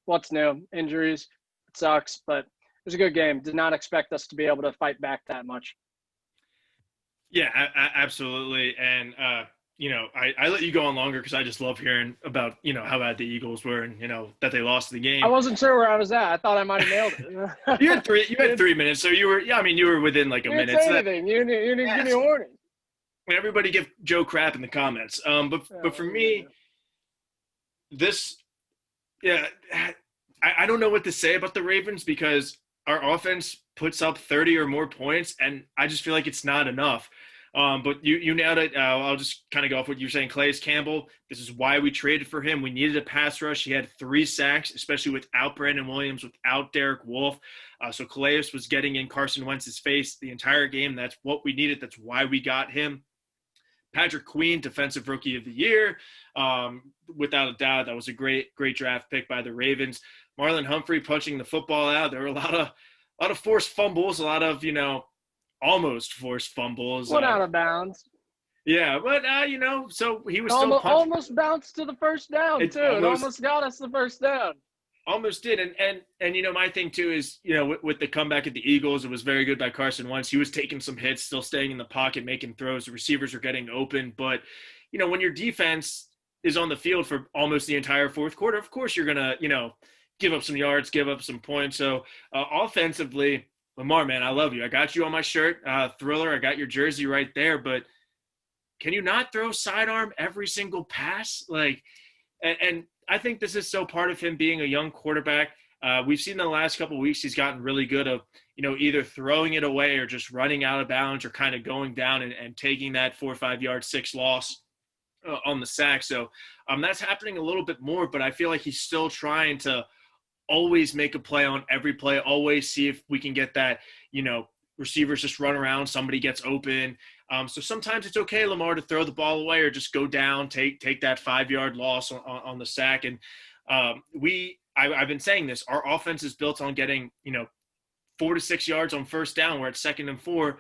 What's new? Injuries. It sucks, but it was a good game. Did not expect us to be able to fight back that much. Yeah, absolutely. And, I let you go on longer because I just love hearing about, how bad the Eagles were and, that they lost the game. I wasn't sure where I was at. I thought I might have nailed it. You had 3 minutes. So you were within like a minute. You didn't say anything. You didn't give me a warning. Everybody give Joe crap in the comments. But for me, I don't know what to say about the Ravens because our offense puts up 30 or more points, and I just feel like it's not enough. But you nailed it. I'll just kind of go off what you're saying. Calais Campbell, this is why we traded for him. We needed a pass rush. He had 3 sacks, especially without Brandon Williams, without Derek Wolfe. So Calais was getting in Carson Wentz's face the entire game. That's what we needed. That's why we got him. Patrick Queen, Defensive Rookie of the Year. Without a doubt, that was a great draft pick by the Ravens. Marlon Humphrey punching the football out. There were a lot of forced fumbles, a lot of, almost forced fumbles. Went out of bounds. Yeah, but, so he was almost bounced to the first down, too. It almost got us the first down. Almost did. And my thing, too, is, with the comeback at the Eagles, it was very good by Carson Wentz. He was taking some hits, still staying in the pocket, making throws. The receivers were getting open. But, when your defense is on the field for almost the entire fourth quarter, of course you're going to, give up some yards, give up some points. So offensively, Lamar, man, I love you. I got you on my shirt, Thriller. I got your jersey right there. But can you not throw sidearm every single pass? And I think this is so part of him being a young quarterback. We've seen in the last couple of weeks he's gotten really good of, either throwing it away or just running out of bounds or kind of going down and taking that 4 or 5 yard 6 loss on the sack. So that's happening a little bit more, but I feel like he's still trying to always make a play on every play, always see if we can get that, receivers just run around, somebody gets open. So sometimes it's okay, Lamar, to throw the ball away or just go down, take that 5 yard loss on the sack. And I've been saying this, our offense is built on getting, 4 to 6 yards on first down. We're at 2nd and 4.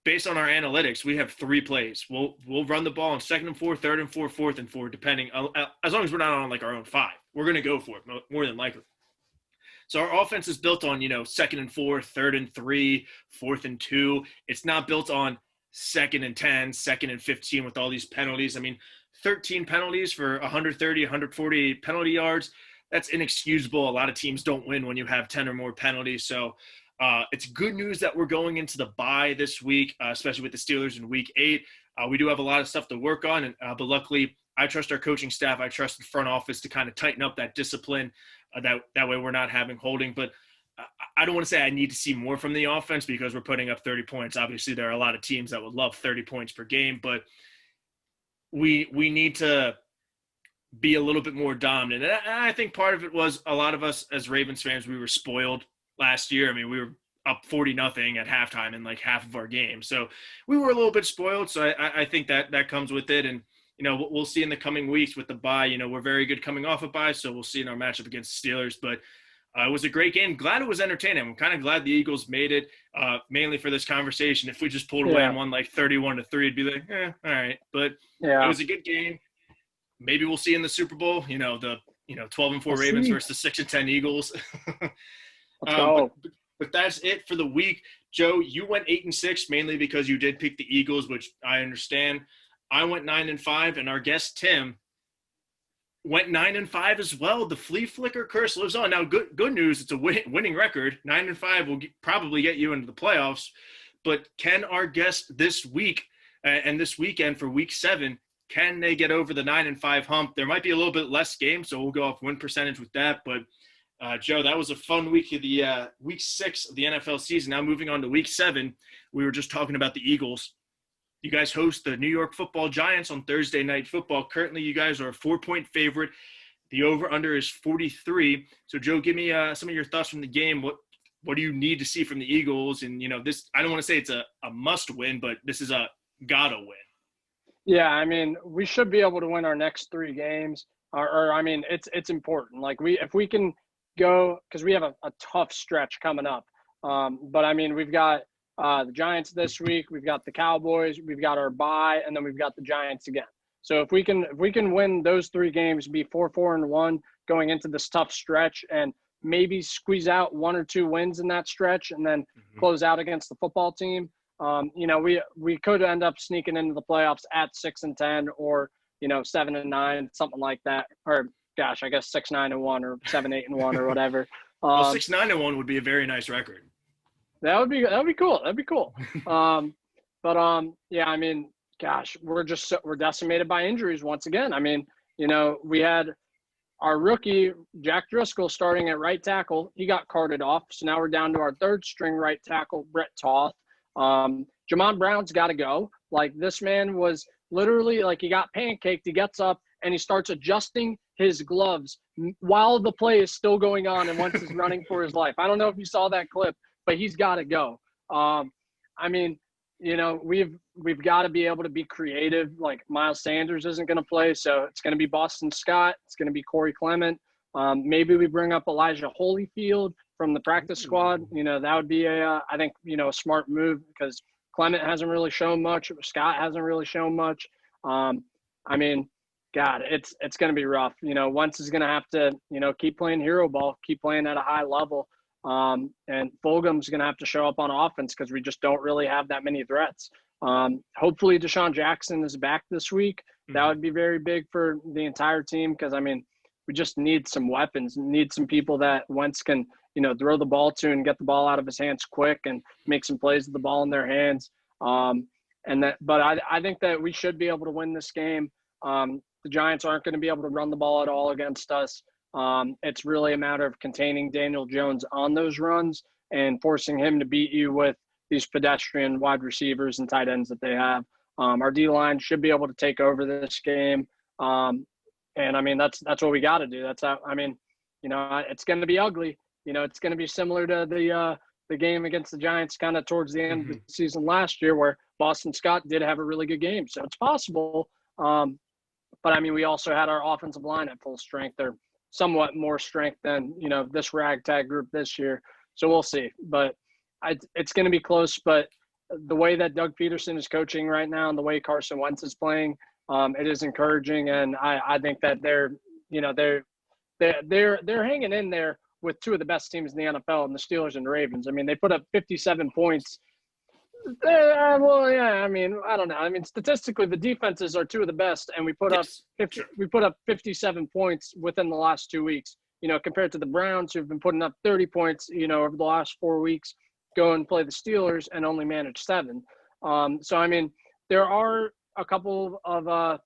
Based on our analytics, we have 3 plays. We'll run the ball on 2nd and 4, 3rd and 4, 4th and 4, depending, as long as we're not on like our own 5. We're going to go for it more than likely. So our offense is built on, 2nd and 4, 3rd and 3, 4th and 2. It's not built on 2nd and 10, 2nd and 15 with all these penalties. 13 penalties for 130, 140 penalty yards. That's inexcusable. A lot of teams don't win when you have 10 or more penalties. So it's good news that we're going into the bye this week, especially with the Steelers in week 8. We do have a lot of stuff to work on, but luckily I trust our coaching staff. I trust the front office to kind of tighten up that discipline. That way we're not having holding. But I don't want to say I need to see more from the offense because we're putting up 30 points. Obviously, there are a lot of teams that would love 30 points per game, but we need to be a little bit more dominant. And I think part of it was a lot of us as Ravens fans, we were spoiled last year. We were up 40-0 at halftime in like half of our game. So we were a little bit spoiled. So I think that comes with it. And, we'll see in the coming weeks with the bye. We're very good coming off a bye, so we'll see in our matchup against the Steelers. But it was a great game. Glad it was entertaining. I'm kind of glad the Eagles made it, mainly for this conversation. If we just pulled away and won like 31-3, it'd be like, all right. But it was a good game. Maybe we'll see in the Super Bowl, the 12-4 Ravens versus the 6-10 Eagles. But that's it for the week. Joe, you went 8-6 mainly because you did pick the Eagles, which I understand. I went 9-5, and our guest Tim went 9-5 as well. The flea flicker curse lives on. Now, good news, it's a winning record. 9-5 will probably get you into the playoffs. But can our guest this week and this weekend for week 7, can they get over the 9-5 hump? There might be a little bit less games, so we'll go off win percentage with that. But Joe, that was a fun week of the week 6 of the NFL season. Now moving on to week 7, we were just talking about the Eagles. You guys host the New York Football Giants on Thursday Night Football. Currently, you guys are a 4-point favorite. The over-under is 43. So, Joe, give me some of your thoughts from the game. What do you need to see from the Eagles? And, this, I don't want to say it's a must win, but this is a gotta win. Yeah, I mean, we should be able to win our next 3 games. Or I mean, it's important. Like if we can go, because we have a tough stretch coming up. But I mean, we've got the Giants this week, we've got the Cowboys, we've got our bye, and then we've got the Giants again. So if we can win those 3 games, be 4-4-1 going into this tough stretch, and maybe squeeze out 1 or 2 wins in that stretch, and then close out against the football team. We could end up sneaking into the playoffs at 6-10 or 7-9, something like that. Or gosh, I guess 6-9-1 or 7-8-1 or whatever. Well, 6-9-1 would be a very nice record. That would be cool. That'd be cool. Yeah, I mean, gosh, we're decimated by injuries once again. I mean, we had our rookie Jack Driscoll starting at right tackle. He got carted off, so now we're down to our 3rd string right tackle, Brett Toth. Jamon Brown's got to go. Like, this man was literally like, he got pancaked. He gets up and he starts adjusting his gloves while the play is still going on and once he's running for his life. I don't know if you saw that clip, but he's got to go. I mean, we've got to be able to be creative. Like, Miles Sanders isn't going to play, so it's going to be Boston Scott. It's going to be Corey Clement. Maybe we bring up Elijah Holyfield from the practice squad. That would be a smart move, because Clement hasn't really shown much. Scott hasn't really shown much. I mean, God, it's going to be rough. Wentz is going to have to, keep playing hero ball, keep playing at a high level. And Fulgham's going to have to show up on offense, because we just don't really have that many threats. Hopefully Deshaun Jackson is back this week. That would be very big for the entire team, because, I mean, we just need some weapons, need some people that Wentz can, throw the ball to and get the ball out of his hands quick and make some plays with the ball in their hands. But I think that we should be able to win this game. The Giants aren't going to be able to run the ball at all against us. It's really a matter of containing Daniel Jones on those runs and forcing him to beat you with these pedestrian wide receivers and tight ends that they have. Our D-line should be able to take over this game. And I mean, that's what we got to do. That's how, I mean, it's going to be ugly. It's going to be similar to the game against the Giants kind of towards the end of the season last year, where Boston Scott did have a really good game. So it's possible. But I mean, we also had our offensive line at full strength, or somewhat more strength than, this ragtag group this year. So we'll see. But it's going to be close. But the way that Doug Peterson is coaching right now and the way Carson Wentz is playing, it is encouraging. And I think that they're hanging in there with 2 of the best teams in the NFL, and the Steelers and the Ravens. I mean, they put up 57 points. Well, yeah, I mean, I don't know. I mean, statistically, the defenses are 2 of the best, and we put up 57 points within the last 2 weeks. Compared to the Browns, who've been putting up 30 points, over the last 4 weeks, go and play the Steelers and only manage 7. So I mean, there are a couple of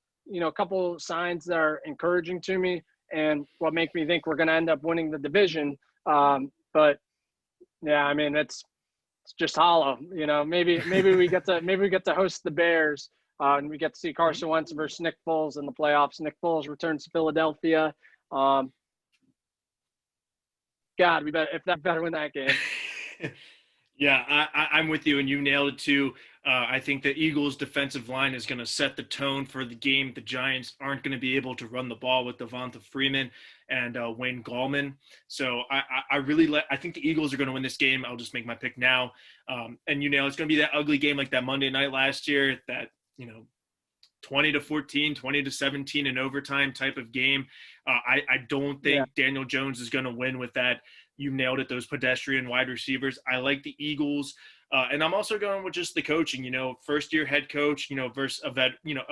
signs that are encouraging to me, and what make me think we're going to end up winning the division. But yeah, I mean, it's just hollow. Maybe we get to host the Bears, and we get to see Carson Wentz versus Nick Foles in the playoffs. Nick Foles returns to Philadelphia. God, we better win that game. Yeah, I'm with you, and you nailed it too. I think the Eagles' defensive line is going to set the tone for the game. The Giants aren't going to be able to run the ball with Devonta Freeman and Wayne Gallman. So I think the Eagles are going to win this game. I'll just make my pick now. And it's going to be that ugly game like that Monday night last year, that 20-14, 20-17 in overtime type of game. I don't think Daniel Jones is going to win with that. You nailed it, those pedestrian wide receivers. I like the Eagles. And I'm also going with just the coaching, first-year head coach, versus a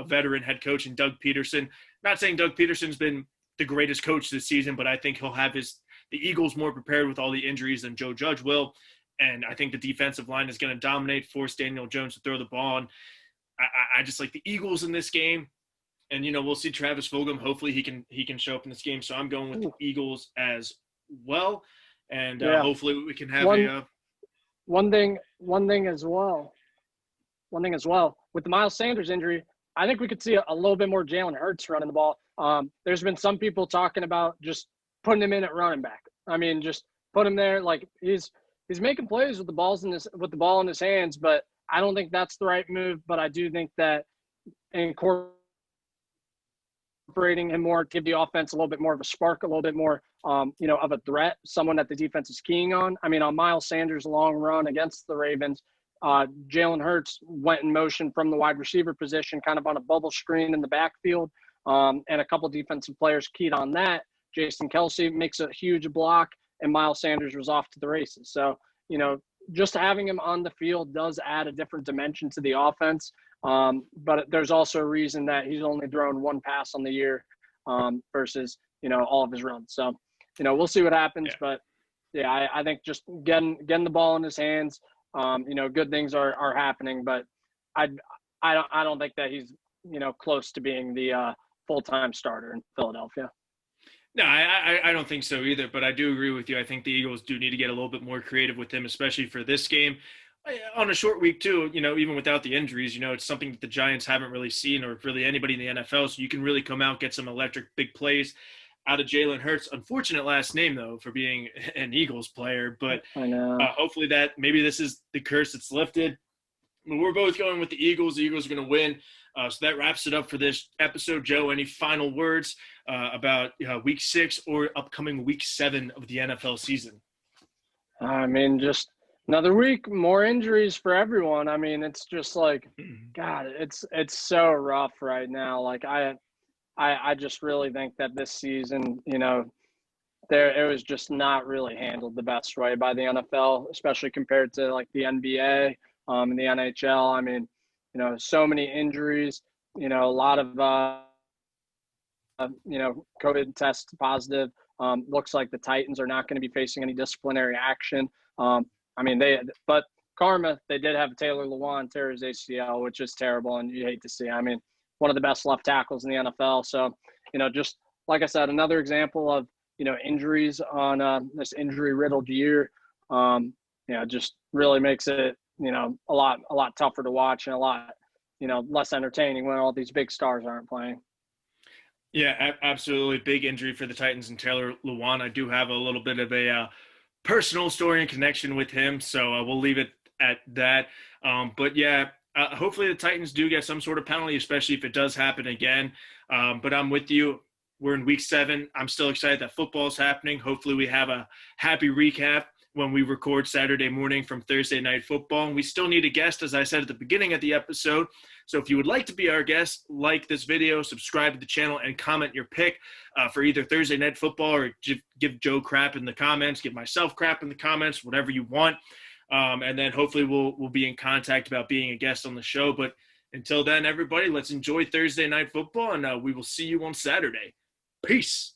veteran head coach in Doug Peterson. Not saying Doug Peterson's been the greatest coach this season, but I think he'll have the Eagles more prepared with all the injuries than Joe Judge will. And I think the defensive line is going to dominate, force Daniel Jones to throw the ball. And I just like the Eagles in this game. And, we'll see Travis Fulgham. Hopefully he can show up in this game. So I'm going with the Eagles as well. And hopefully we can have one thing as well with the Miles Sanders injury. I think we could see a little bit more Jalen Hurts running the ball. There's been some people talking about just putting him in at running back. I mean, just put him there. Like he's making plays with the ball in his hands, but I don't think that's the right move. But I do think that incorporating him more, give the offense a little bit more of a spark, a little bit more, of a threat, someone that the defense is keying on. I mean, on Miles Sanders' long run against the Ravens, Jalen Hurts went in motion from the wide receiver position, kind of on a bubble screen in the backfield, and a couple defensive players keyed on that. Jason Kelce makes a huge block, and Miles Sanders was off to the races. So, just having him on the field does add a different dimension to the offense. But there's also a reason that he's only thrown one pass on the year versus, all of his runs. So, we'll see what happens. Yeah. But, yeah, I think just getting the ball in his hands, good things are happening. But I don't think that he's, close to being the full-time starter in Philadelphia. No, I don't think so either, but I do agree with you. I think the Eagles do need to get a little bit more creative with him, especially for this game. On a short week too, even without the injuries, it's something that the Giants haven't really seen, or really anybody in the NFL. So you can really come out, get some electric big plays out of Jalen Hurts. Unfortunate last name though for being an Eagles player, but I know. Hopefully that maybe this is the curse that's lifted. We're both going with the Eagles. The Eagles are going to win. So that wraps it up for this episode. Joe, any final words about Week 6 or upcoming Week 7 of the NFL season? I mean, just another week, more injuries for everyone. I mean, it's just like, God, it's so rough right now. Like I just really think that this season, it was just not really handled the best way by the NFL, especially compared to like the NBA and the NHL. I mean, so many injuries, a lot of, COVID test positive. Looks like the Titans are not going to be facing any disciplinary action. But karma, they did have Taylor Lewan tear his ACL, which is terrible, and you hate to see. I mean, one of the best left tackles in the NFL. So, just like I said, another example of, injuries on this injury-riddled year. Just really makes it, a lot tougher to watch and a lot, less entertaining when all these big stars aren't playing. Yeah, absolutely. Big injury for the Titans and Taylor Lewan. I do have a little bit of a personal story and connection with him, so we'll leave it at that. But yeah, hopefully the Titans do get some sort of penalty, especially if it does happen again. But I'm with you. We're in Week 7. I'm still excited that football's happening. Hopefully we have a happy recap when we record Saturday morning from Thursday Night Football. And we still need a guest, as I said at the beginning of the episode. So if you would like to be our guest, like this video, subscribe to the channel, and comment your pick for either Thursday Night Football or give Joe crap in the comments, give myself crap in the comments, whatever you want. And then hopefully we'll be in contact about being a guest on the show. But until then, everybody, let's enjoy Thursday Night Football, and we will see you on Saturday. Peace.